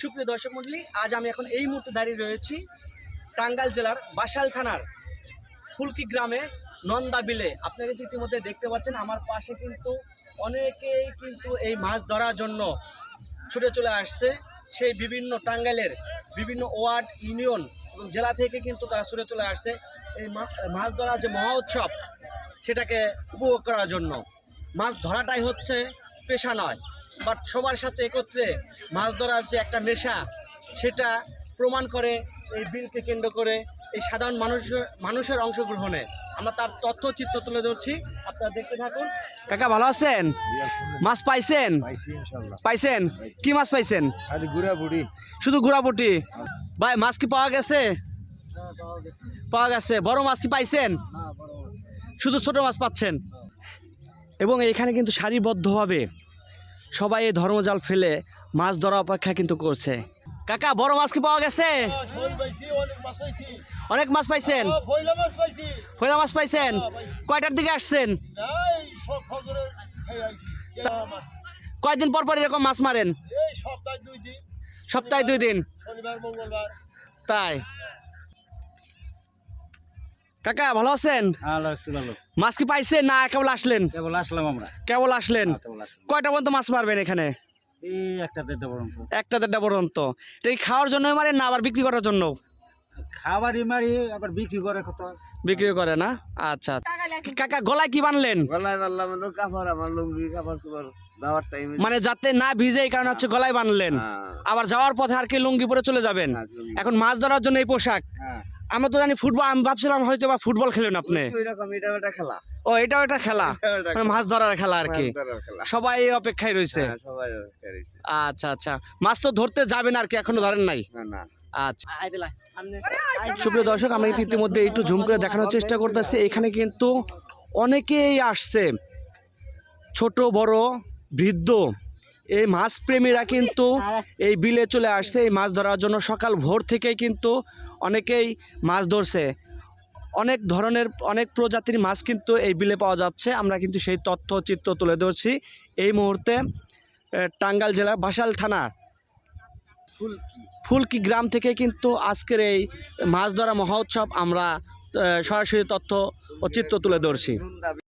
সুপ্রিয় দর্শক মণ্ডলী, আজ আমি এখন এই মুহূর্তে দাঁড়িয়ে রয়েছি টাঙ্গাইল জেলার বাসাইল থানার ফুলকি গ্রামে নন্দা বিলে। আপনারা কিন্তু ইতিমধ্যে দেখতে পাচ্ছেন আমার পাশে কিন্তু অনেকেই কিন্তু এই মাছ ধরার জন্য ছুটে চলে আসছে। সেই বিভিন্ন টাঙ্গাইলের বিভিন্ন ওয়ার্ড, ইউনিয়ন এবং জেলা থেকে কিন্তু তারা ছুটে চলে আসছে এই মাছ ধরার যে মহা উৎসব সেটাকে উপভোগ করার জন্য। মাছ ধরাটাই হচ্ছে পেশা নয়, বাট সবার সাথে একত্রে মাছ ধরার যে একটা নেশা সেটা প্রমাণ করে এই বিলকে কেন্দ্র করে এই সাধারণ মানুষের অংশগ্রহণে। আমরা তার তথ্যচিত্র তুলে ধরছি, আপনারা দেখতে থাকুন। কাকা ভালো আছেন? মাছ পাইছেন? পাইছেন? কি মাছ পাইছেন? শুধু গুড়াপুটি। ভাই মাছ কি পাওয়া গেছে? পাওয়া গেছে। বড় মাছ কি পাইছেন? শুধু ছোট মাছ পাচ্ছেন। এবং এখানে কিন্তু সারিবদ্ধভাবে সবাই এই ধর্মজাল ফেলে মাছ ধরা অপেক্ষা কিন্তু করছে। কাকা বড় মাছ কি পাওয়া গেছে? অনেক মাছ পাইছেন? ফয়লা মাছ পাইছেন? কয়টার দিকে আসছেন? কয়দিন পর পর এরকম মাছ মারেন? সপ্তাহে 2 দিন। তাই কাকা ভালো আছেন? মাছ কি পাইছেন না কেবল আসলেন? কেবল আসলেন। কয়টা পর্যন্ত মাছ মারবেন এখানে? একটা দেড়টা পর্যন্ত। এটা কি খাওয়ার জন্য মারেন না আবার বিক্রি করার জন্য? খাবারই মারি, আবার বিক্রি করে কত। বিক্রি করে না? আচ্ছা কাকা গলায় কি বানলেন? গলায় বানলাম কাপড়, আমার লুঙ্গি কাপড় চোপড় যাওয়ার টাইম, মানে যাতে না ভিজে এই কারণে হচ্ছে গলায় বানলেন। আবার যাওয়ার পথে আর কি লুঙ্গি পরে চলে যাবেন। এখন মাছ ধরার জন্য এই পোশাক। আমরা তো জানি ফুটবল, আমি ভাবছিলাম হয়তো বা ফুটবল খেলেন আপনি। খেলা। ও এটাও একটা খেলা, মানে মাছ ধরার খেলা আর কি। সবাই অপেক্ষায় রয়েছে। আচ্ছা আচ্ছা, মাছ তো ধরতে যাবেন আর কি, এখনো ধরেন নাই? আচ্ছা সুপ্রিয় দর্শক, আমরা ইতিমধ্যে একটু জুম করে দেখানোর চেষ্টা করতেছি। এখানে কিন্তু অনেকেই আসছে, ছোট বড় বৃদ্ধ, এই মাছ প্রেমীরা কিন্তু এই বিলে চলে আসছে এই মাছ ধরার জন্য। সকাল ভোর থেকেই কিন্তু অনেকেই মাছ ধরছে। অনেক ধরনের অনেক প্রজাতির মাছ কিন্তু এই বিলে পাওয়া যাচ্ছে। আমরা কিন্তু সেই তথ্যচিত্র তুলে ধরছি এই মুহূর্তে টাঙ্গাইল জেলার বাসাইল থানা ফুলকি গ্রাম থেকে কিন্তু আজকের এই মাছ ধরা মহোৎসব আমরা সরাসরি তথ্য ও চিত্র তুলে ধরছি।